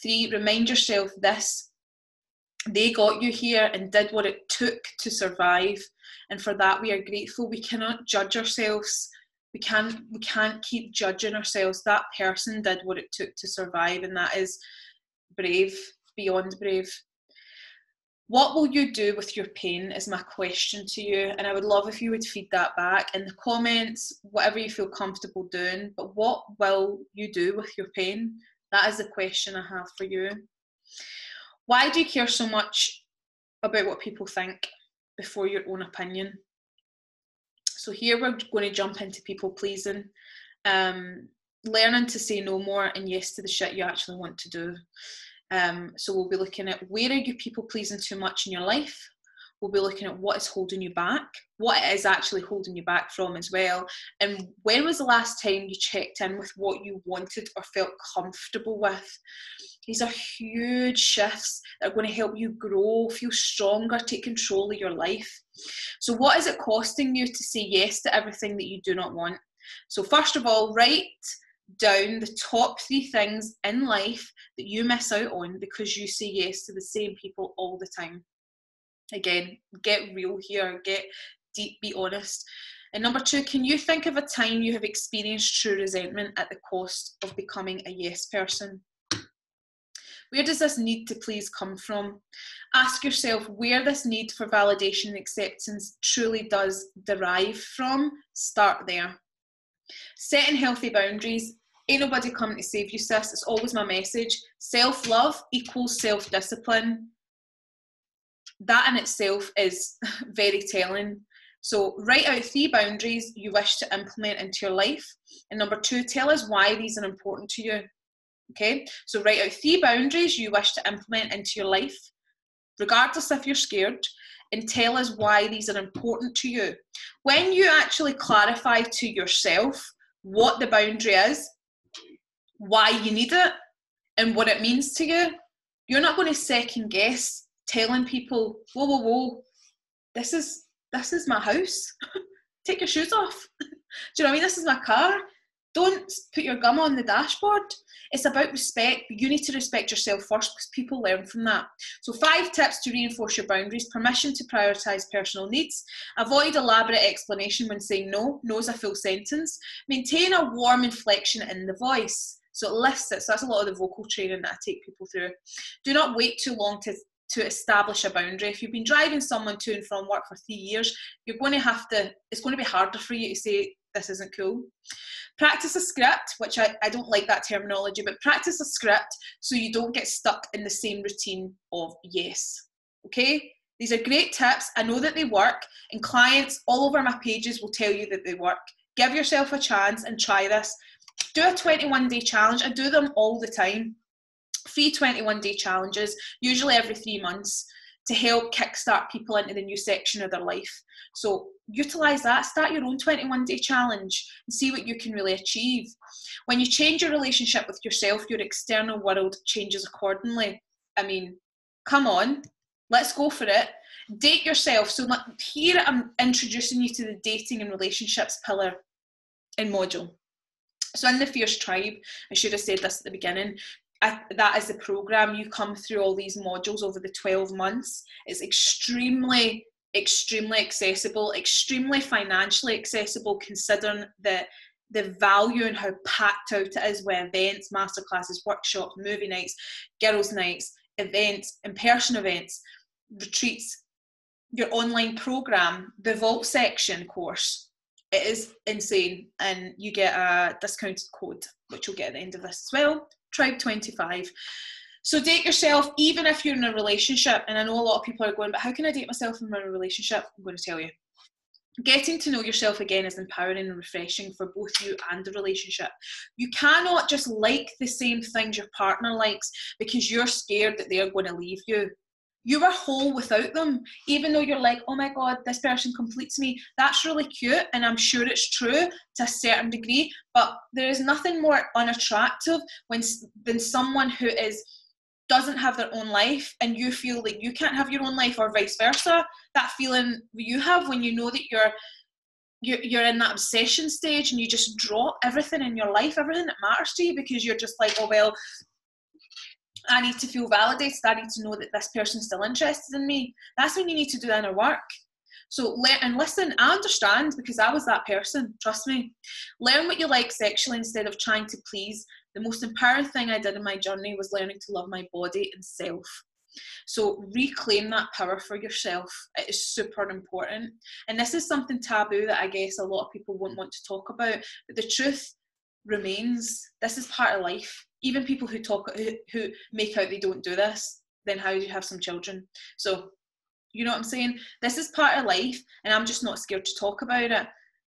3, remind yourself this: they got you here and did what it took to survive, and for that we are grateful. We cannot judge ourselves. We can't keep judging ourselves. That person did what it took to survive, and that is brave, beyond brave. What will you do with your pain is my question to you, and I would love if you would feed that back in the comments, whatever you feel comfortable doing. But what will you do with your pain? That is the question I have for you. Why do you care so much about what people think before your own opinion? So here we're going to jump into people pleasing, learning to say no more and yes to the shit you actually want to do. So we'll be looking at, where are you people pleasing too much in your life? we'll be looking at what is holding you back, what it is actually holding you back from as well, and when was the last time you checked in with what you wanted or felt comfortable with. These are huge shifts that are going to help you grow, feel stronger, take control of your life. So what is it costing you to say yes to everything that you do not want? So first of all, write down the top 3 things in life that you miss out on because you say yes to the same people all the time. Again, get real here, get deep, be honest. And number 2, can you think of a time you have experienced true resentment at the cost of becoming a yes person? Where does this need to please come from? Ask yourself where this need for validation and acceptance truly does derive from. Start there. Setting healthy boundaries. Ain't nobody coming to save you, sis. It's always my message. Self-love equals self-discipline. That in itself is very telling. So write out 3 boundaries you wish to implement into your life. And number 2, tell us why these are important to you. Okay, so write out 3 boundaries you wish to implement into your life, regardless if you're scared, and tell us why these are important to you. When you actually clarify to yourself what the boundary is, why you need it, and what it means to you, you're not going to second guess telling people, whoa, whoa, whoa, this is my house. Take your shoes off. Do you know what I mean? This is my car. Don't put your gum on the dashboard. It's about respect. You need to respect yourself first because people learn from that. So 5 tips to reinforce your boundaries. Permission to prioritise personal needs. Avoid elaborate explanation when saying no. No is a full sentence. Maintain a warm inflection in the voice. So it lifts it. So that's a lot of the vocal training that I take people through. Do not wait too long to establish a boundary. If you've been driving someone to and from work for 3 years, you're going to have to, it's going to be harder for you to say, this isn't cool. Practice a script, which I don't like that terminology, but practice a script so you don't get stuck in the same routine of yes. Okay? These are great tips. I know that they work, and clients all over my pages will tell you that they work. Give yourself a chance and try this. Do a 21-day challenge. I do them all the time. Free 21-day challenges, usually every 3 months, to help kickstart people into the new section of their life. So utilise that. Start your own 21-day challenge and see what you can really achieve. When you change your relationship with yourself, your external world changes accordingly. I mean, come on, let's go for it. Date yourself. So here I'm introducing you to the dating and relationships pillar and module. So in the Fierce Tribe, I should have said this at the beginning, that is the program. You come through all these modules over the 12 months. It's extremely accessible, extremely financially accessible, considering the value and how packed out it is with events, masterclasses, workshops, movie nights, girls' nights, events, in-person events, retreats, your online program, the Vault section course. It is insane, and you get a discounted code, which you'll get at the end of this as well. Tribe 25. So date yourself, even if you're in a relationship. And I know a lot of people are going, but how can I date myself when I'm in a relationship? I'm going to tell you. Getting to know yourself again is empowering and refreshing for both you and the relationship. You cannot just like the same things your partner likes because you're scared that they're going to leave you. You are whole without them, even though you're like, oh my God, this person completes me. That's really cute, and I'm sure it's true to a certain degree, but there is nothing more unattractive than someone who doesn't have their own life and you feel that you can't have your own life, or vice versa. That feeling you have when you know that you're in that obsession stage and you just drop everything in your life, everything that matters to you, because you're just like, oh well, I need to feel validated. I need to know that this person's still interested in me. That's when you need to do inner work. So listen, I understand, because I was that person, trust me. Learn what you like sexually instead of trying to please. The most empowering thing I did in my journey was learning to love my body and self. So reclaim that power for yourself. It is super important. And this is something taboo that I guess a lot of people won't want to talk about, but the truth remains. This is part of life. Even people who make out they don't do this, then how do you have some children? So, you know what I'm saying? This is part of life, and I'm just not scared to talk about it.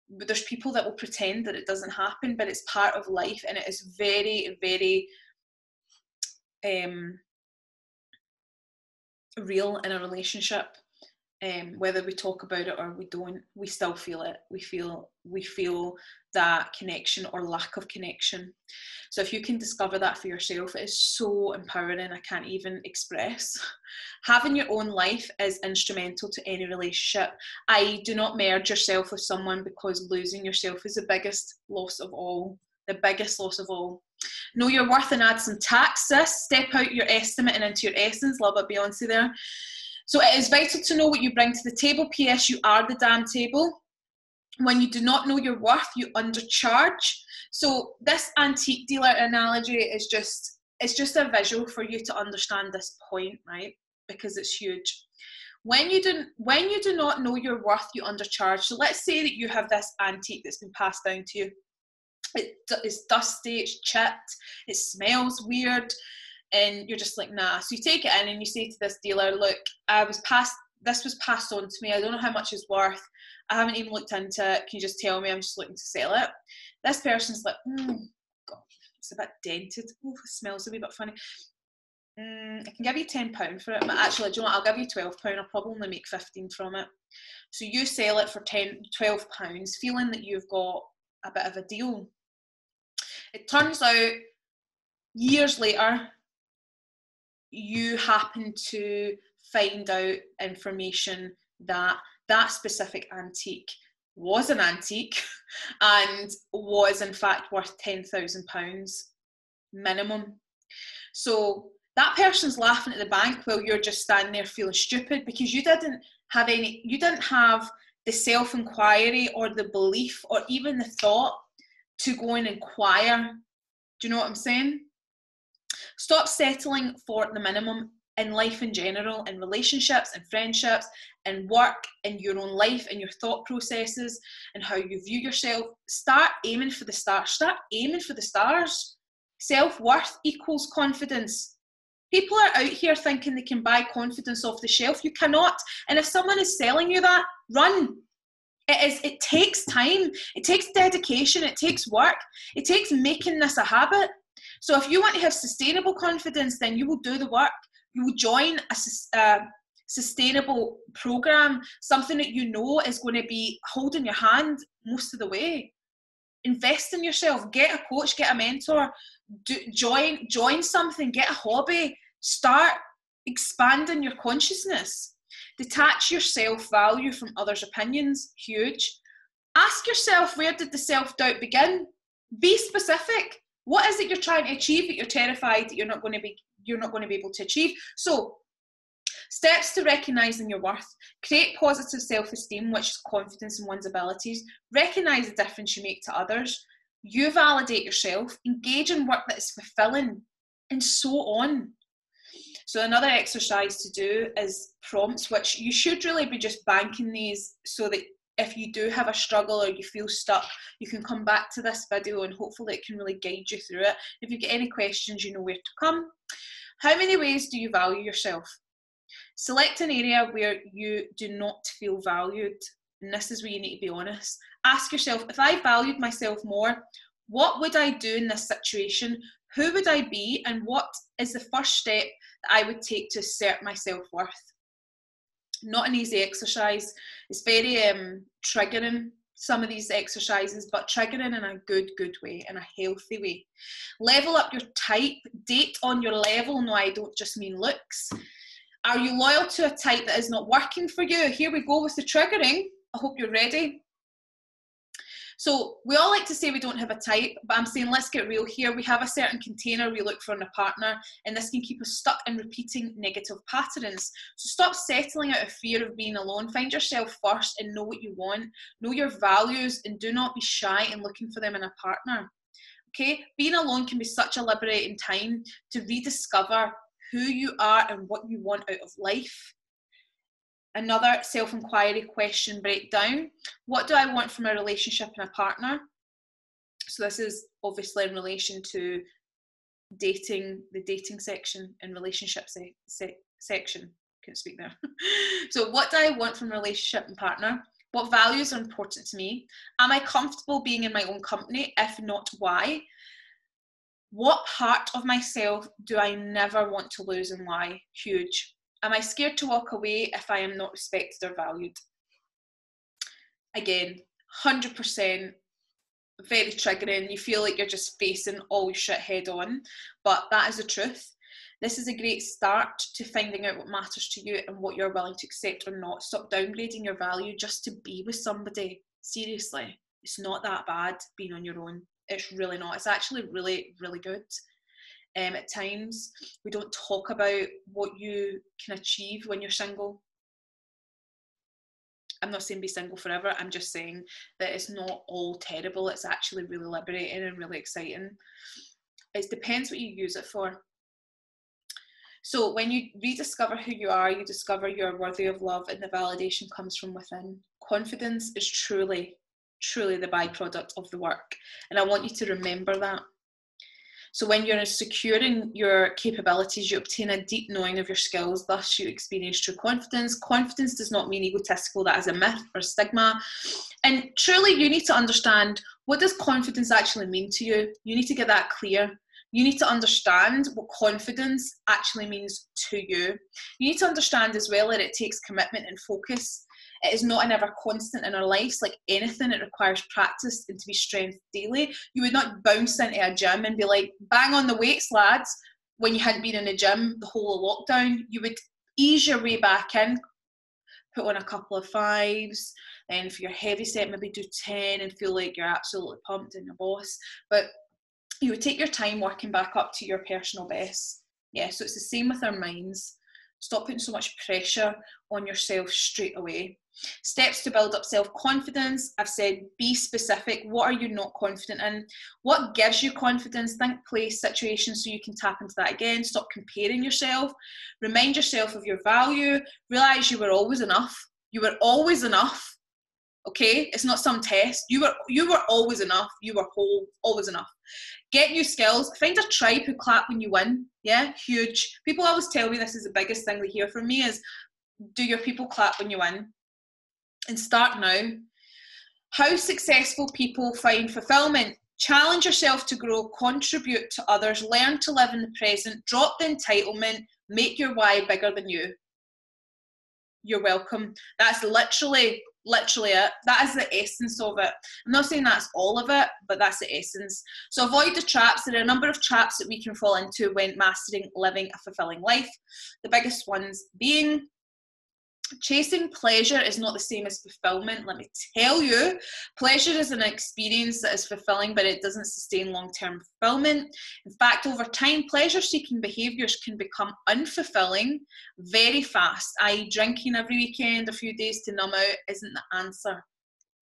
But there's people that will pretend that it doesn't happen, but it's part of life, and it is very, very real in a relationship. Whether we talk about it or we don't, we still feel it. We feel that connection or lack of connection. So if you can discover that for yourself, it is so empowering. I can't even express. Having your own life is instrumental to any relationship. Do not merge yourself with someone, because losing yourself is the biggest loss of all. The biggest loss of all. Know your worth and add some tax, sis. Step out your estimate and into your essence. Love it, Beyonce there. So it is vital to know what you bring to the table. P.S. You are the damn table. When you do not know your worth, you undercharge. So this antique dealer analogy is just, it's just a visual for you to understand this point, right? Because it's huge. When you do not know your worth, you undercharge. So let's say that you have this antique that's been passed down to you. It's dusty, it's chipped, it smells weird, and you're just like, nah. So you take it in and you say to this dealer, look, this was passed on to me. I don't know how much it's worth. I haven't even looked into it. Can you just tell me? I'm just looking to sell it. This person's like, God, it's a bit dented. Oh, it smells a wee bit funny. I can give you £10 for it, but actually, do you know what? I'll give you £12. I'll probably only make 15 from it. So you sell it for £12, feeling that you've got a bit of a deal. It turns out, years later, you happen to find out information that that specific antique was an antique and was in fact worth £10,000 minimum. So that person's laughing at the bank while you're just standing there feeling stupid, because you didn't have the self-inquiry or the belief or even the thought to go and inquire. Do you know what I'm saying? Stop settling for the minimum in life in general, in relationships and friendships and work, in your own life and your thought processes and how you view yourself. Start aiming for the stars. Start aiming for the stars. Self-worth equals confidence. People are out here thinking they can buy confidence off the shelf. You cannot. And if someone is selling you that, run. It takes time. It takes dedication. It takes work. It takes making this a habit. So if you want to have sustainable confidence, then you will do the work. You will join a sustainable program, something that you know is going to be holding your hand most of the way. Invest in yourself. Get a coach, get a mentor, join something, get a hobby, start expanding your consciousness. Detach your self-value from others' opinions. Huge. Ask yourself, where did the self-doubt begin? Be specific. What is it you're trying to achieve that you're terrified that you're not going to be able to achieve? So, steps to recognising your worth. Create positive self-esteem, which is confidence in one's abilities. Recognise the difference you make to others. You validate yourself. Engage in work that is fulfilling, and so on. So another exercise to do is prompts, which you should really be just banking these so that if you do have a struggle or you feel stuck, you can come back to this video and hopefully it can really guide you through it. If you get any questions, you know where to come. How many ways do you value yourself? Select an area where you do not feel valued. And this is where you need to be honest. Ask yourself, if I valued myself more, what would I do in this situation? Who would I be? And what is the first step that I would take to assert my self-worth? Not an easy exercise. It's very triggering, some of these exercises, but triggering in a good way, in a healthy way. Level up your type. Date on your level. No, I don't just mean looks. Are you loyal to a type that is not working for you? Here we go with the triggering. I hope you're ready. So we all like to say we don't have a type, but I'm saying let's get real here. We have a certain container we look for in a partner, and this can keep us stuck in repeating negative patterns. So stop settling out of fear of being alone. Find yourself first and know what you want. Know your values and do not be shy in looking for them in a partner. Okay? Being alone can be such a liberating time to rediscover who you are and what you want out of life. Another self-inquiry question breakdown. What do I want from a relationship and a partner? So this is obviously in relation to dating, the dating section and relationship section. Couldn't speak there. So what do I want from a relationship and partner? What values are important to me? Am I comfortable being in my own company? If not, why? What part of myself do I never want to lose and why? Huge. Am I scared to walk away if I am not respected or valued? Again, 100% very triggering. You feel like you're just facing all your shit head on, but that is the truth. This is a great start to finding out what matters to you and what you're willing to accept or not. Stop downgrading your value just to be with somebody. Seriously, it's not that bad being on your own. It's really not. It's actually really, really good. At times, we don't talk about what you can achieve when you're single. I'm not saying be single forever. I'm just saying that it's not all terrible. It's actually really liberating and really exciting. It depends what you use it for. So when you rediscover who you are, you discover you're worthy of love and the validation comes from within. Confidence is truly, truly the byproduct of the work. And I want you to remember that. So when you're secure in your capabilities, you obtain a deep knowing of your skills, thus you experience true confidence. Confidence does not mean egotistical, that is a myth or a stigma. And truly you need to understand, what does confidence actually mean to you? You need to get that clear. You need to understand what confidence actually means to you. You need to understand as well that it takes commitment and focus. It is not an ever constant in our lives. Like anything, it requires practice and to be strength daily. You would not bounce into a gym and be like, bang on the weights, lads, when you hadn't been in a gym the whole of lockdown. You would ease your way back in, put on a couple of 5s, and for your heavy set, maybe do 10 and feel like you're absolutely pumped and your boss. But you would take your time working back up to your personal best. Yeah, so it's the same with our minds. Stop putting so much pressure on yourself straight away. Steps to build up self-confidence. I've said be specific. What are you not confident in? What gives you confidence? Think, place, situation so you can tap into that again. Stop comparing yourself. Remind yourself of your value. Realise you were always enough. You were always enough. Okay, it's not some test. You were always enough. You were whole, always enough. Get new skills. Find a tribe who clap when you win. Yeah, huge. People always tell me this is the biggest thing they hear from me is, do your people clap when you win? And start now. How successful people find fulfillment. Challenge yourself to grow, contribute to others, learn to live in the present, drop the entitlement, make your why bigger than you. You're welcome. That's literally it. That is the essence of it. I'm not saying that's all of it, but that's the essence. So avoid the traps. There are a number of traps that we can fall into when mastering living a fulfilling life. The biggest ones being, chasing pleasure is not the same as fulfillment. Let me tell you, pleasure is an experience that is fulfilling, but it doesn't sustain long-term fulfillment. In fact, over time, pleasure-seeking behaviours can become unfulfilling very fast, i.e. drinking every weekend, a few days to numb out isn't the answer,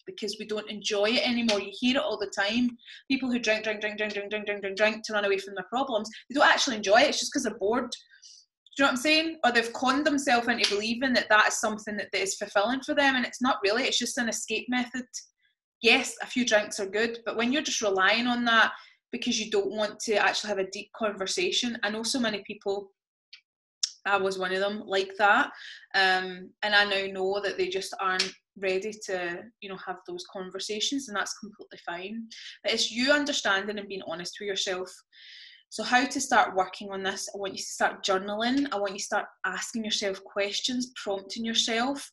because we don't enjoy it anymore. You hear it all the time. People who drink to run away from their problems, they don't actually enjoy it. It's just because they're bored. Do you know what I'm saying? Or they've conned themselves into believing that that is something that is fulfilling for them, and it's not really. It's just an escape method. Yes, a few drinks are good, but when you're just relying on that because you don't want to actually have a deep conversation, I know so many people, I was one of them, like that, and I now know that they just aren't ready to, have those conversations, and that's completely fine. But it's you understanding and being honest with yourself. So how to start working on this? I want you to start journaling. I want you to start asking yourself questions, prompting yourself,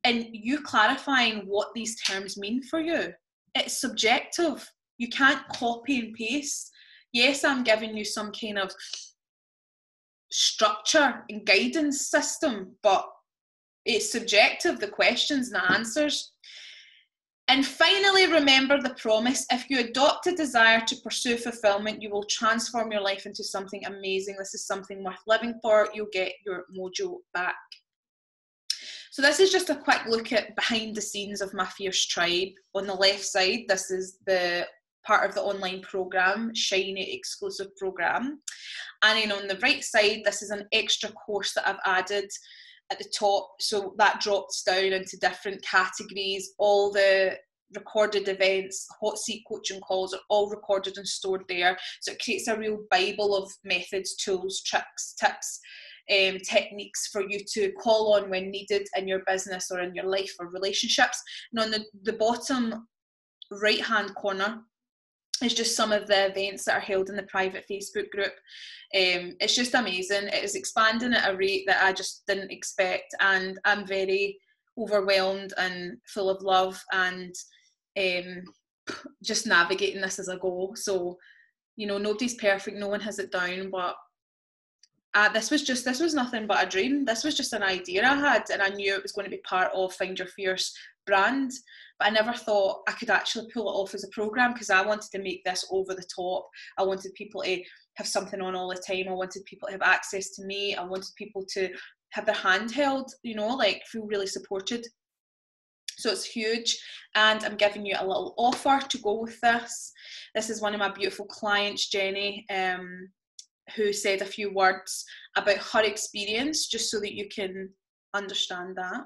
and you clarifying what these terms mean for you. It's subjective. You can't copy and paste. Yes, I'm giving you some kind of structure and guidance system, but it's subjective, the questions and the answers. And finally, remember the promise. If you adopt a desire to pursue fulfillment, you will transform your life into something amazing. This is something worth living for. You'll get your mojo back. So this is just a quick look at behind the scenes of my Fierce Tribe. On the left side, this is the part of the online program, shiny exclusive program. And then on the right side, this is an extra course that I've added at the top, so that drops down into different categories. All the recorded events, hot seat coaching calls are all recorded and stored there, so it creates a real bible of methods, tools, tricks, tips, techniques for you to call on when needed in your business or in your life or relationships. And on the bottom right hand corner, is just some of the events that are held in the private Facebook group. It's just amazing. It is expanding at a rate that I just didn't expect, and I'm very overwhelmed and full of love, and just navigating this as I go. So, you know, nobody's perfect, no one has it down, but this was nothing but a dream. This was just an idea I had, and I knew it was going to be part of Find Your Fierce brand, but I never thought I could actually pull it off as a program, because I wanted to make this over the top. I wanted people to have something on all the time. I wanted people to have access to me. I wanted people to have their hand held, you know, like feel really supported. So it's huge, and I'm giving you a little offer to go with this. This is one of my beautiful clients, Jenny, who said a few words about her experience, just so that you can understand that.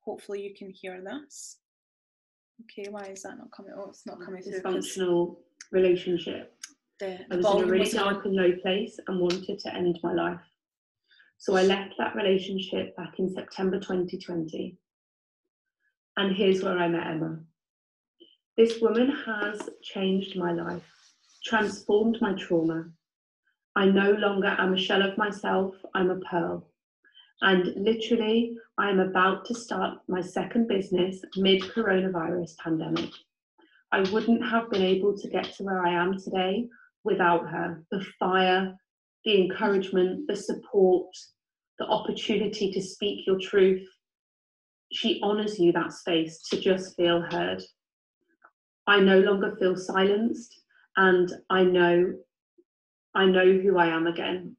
Hopefully you can hear this. Okay, why is that not coming? Oh, it's not coming through. Dysfunctional relationship. I was in a really dark and low place and wanted to end my life. So I left that relationship back in September 2020. And here's where I met Emma. This woman has changed my life, transformed my trauma. I no longer am a shell of myself, I'm a pearl. And literally, I'm about to start my second business mid-coronavirus pandemic. I wouldn't have been able to get to where I am today without her. The fire, the encouragement, the support, the opportunity to speak your truth. She honours you that space to just feel heard. I no longer feel silenced, and I know who I am again.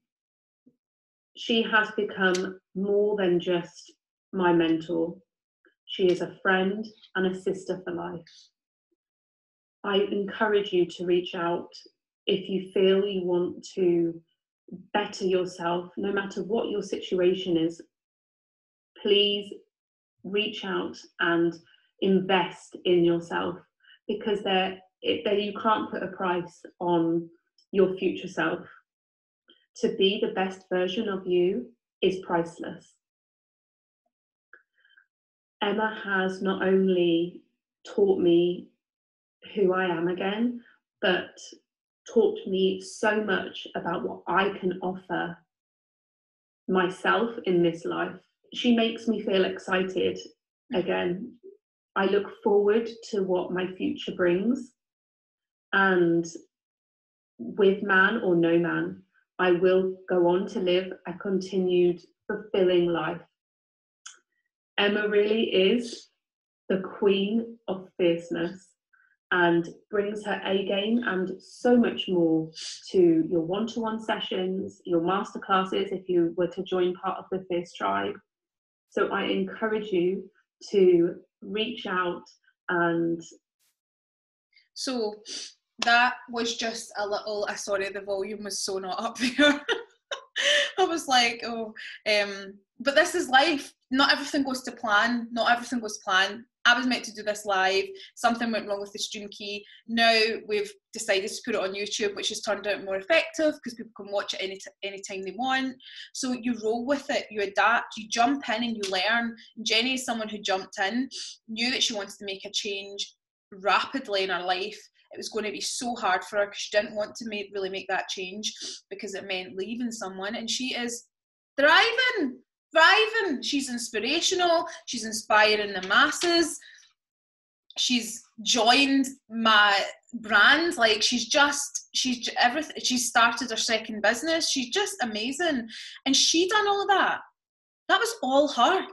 She has become more than just my mentor. She is a friend and a sister for life. I encourage you to reach out if you feel you want to better yourself, no matter what your situation is. Please reach out and invest in yourself, because you can't put a price on your future self. To be the best version of you is priceless. Emma has not only taught me who I am again, but taught me so much about what I can offer myself in this life. She makes me feel excited again. I look forward to what my future brings, and with man or no man, I will go on to live a continued fulfilling life. Emma really is the queen of fierceness and brings her A game and so much more to your one-to-one sessions, your masterclasses if you were to join part of the Fierce Tribe. So I encourage you to reach out. And so that was just a little, sorry, the volume was so not up there. I was like, but this is life. Not everything goes to plan. Not everything goes to plan. I was meant to do this live. Something went wrong with the stream key. Now we've decided to put it on YouTube, which has turned out more effective because people can watch it anytime they want. So you roll with it, you adapt, you jump in and you learn. Jenny is someone who jumped in, knew that she wanted to make a change rapidly in her life. It was going to be so hard for her because she didn't want to really make that change because it meant leaving someone. And she is thriving. She's inspirational. She's inspiring the masses. She's joined my brand. Like she's everything. She's started her second business. She's just amazing. And she done all of that. That was all her.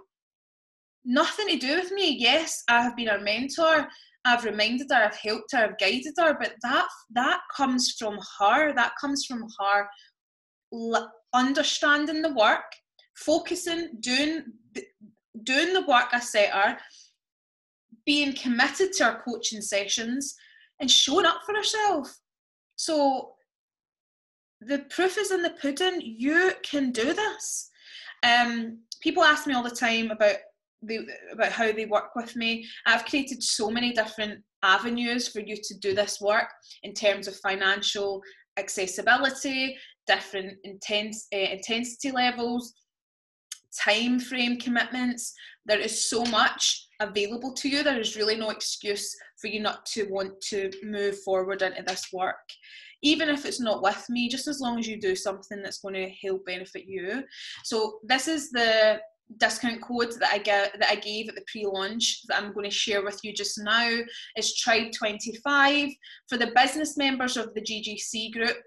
Nothing to do with me. Yes, I have been her mentor. I've reminded her, I've helped her, I've guided her, but that comes from her. That comes from her understanding the work, focusing, doing the work I set her, being committed to her coaching sessions, and showing up for herself. So the proof is in the pudding. You can do this. People ask me all the time about how they work with me. I've created so many different avenues for you to do this work in terms of financial accessibility, different intensity levels, time frame commitments. There is so much. available to you. There is really no excuse for you not to want to move forward into this work, even if it's not with me, just as long as you do something that's going to help benefit you. So this is the discount code that I gave at the pre-launch that I'm going to share with you just now. It's Tribe25. For the business members of the GGC group,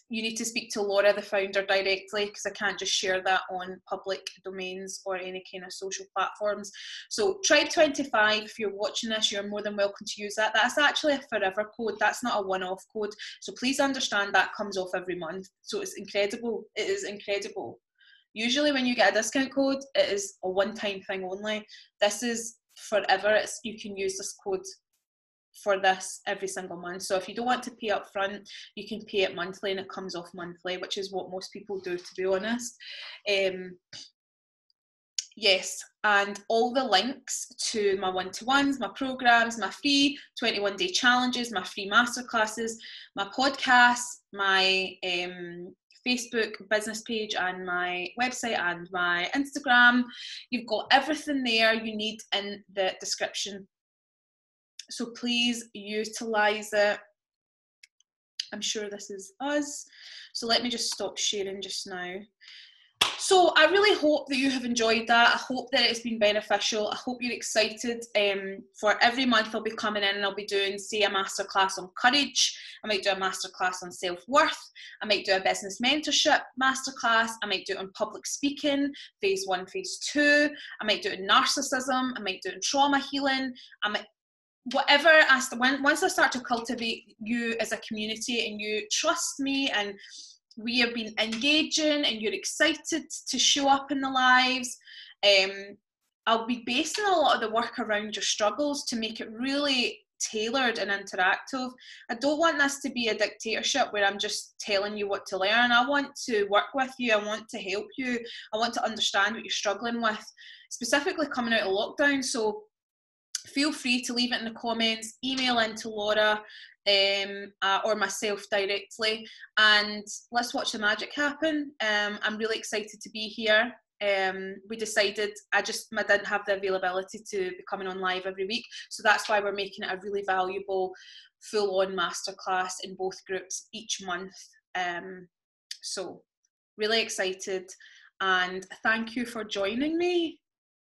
you need to speak to Laura, the founder, directly, because I can't just share that on public domains or any kind of social platforms. So Tribe25, if you're watching this, you're more than welcome to use that. That's actually a forever code. That's not a one-off code. So please understand that comes off every month. So it's incredible. It is incredible. Usually when you get a discount code, it is a one-time thing only. This is forever. You can use this code for this every single month. So if you don't want to pay up front, you can pay it monthly, and it comes off monthly, which is what most people do, to be honest. Yes, and all the links to my one-to-ones, my programs, my free 21-day challenges, my free masterclasses, my podcasts, my Facebook business page, and my website, and my Instagram, you've got everything there you need in the description. So please utilize it. I'm sure this is us. So let me just stop sharing just now. So I really hope that you have enjoyed that. I hope that it's been beneficial. I hope you're excited. For every month I'll be coming in and I'll be doing, say, a masterclass on courage. I might do a masterclass on self-worth. I might do a business mentorship masterclass. I might do it on public speaking, phase 1, phase 2. I might do it in narcissism. I might do it in trauma healing. Whatever, once I start to cultivate you as a community and you trust me and we have been engaging and you're excited to show up in the lives, I'll be basing a lot of the work around your struggles to make it really tailored and interactive. I don't want this to be a dictatorship where I'm just telling you what to learn. I want to work with you. I want to help you. I want to understand what you're struggling with, specifically coming out of lockdown. So feel free to leave it in the comments, email into Laura or myself directly, and let's watch the magic happen. I'm really excited to be here. We decided I didn't have the availability to be coming on live every week, so that's why we're making it a really valuable full-on masterclass in both groups each month. So really excited, and thank you for joining me.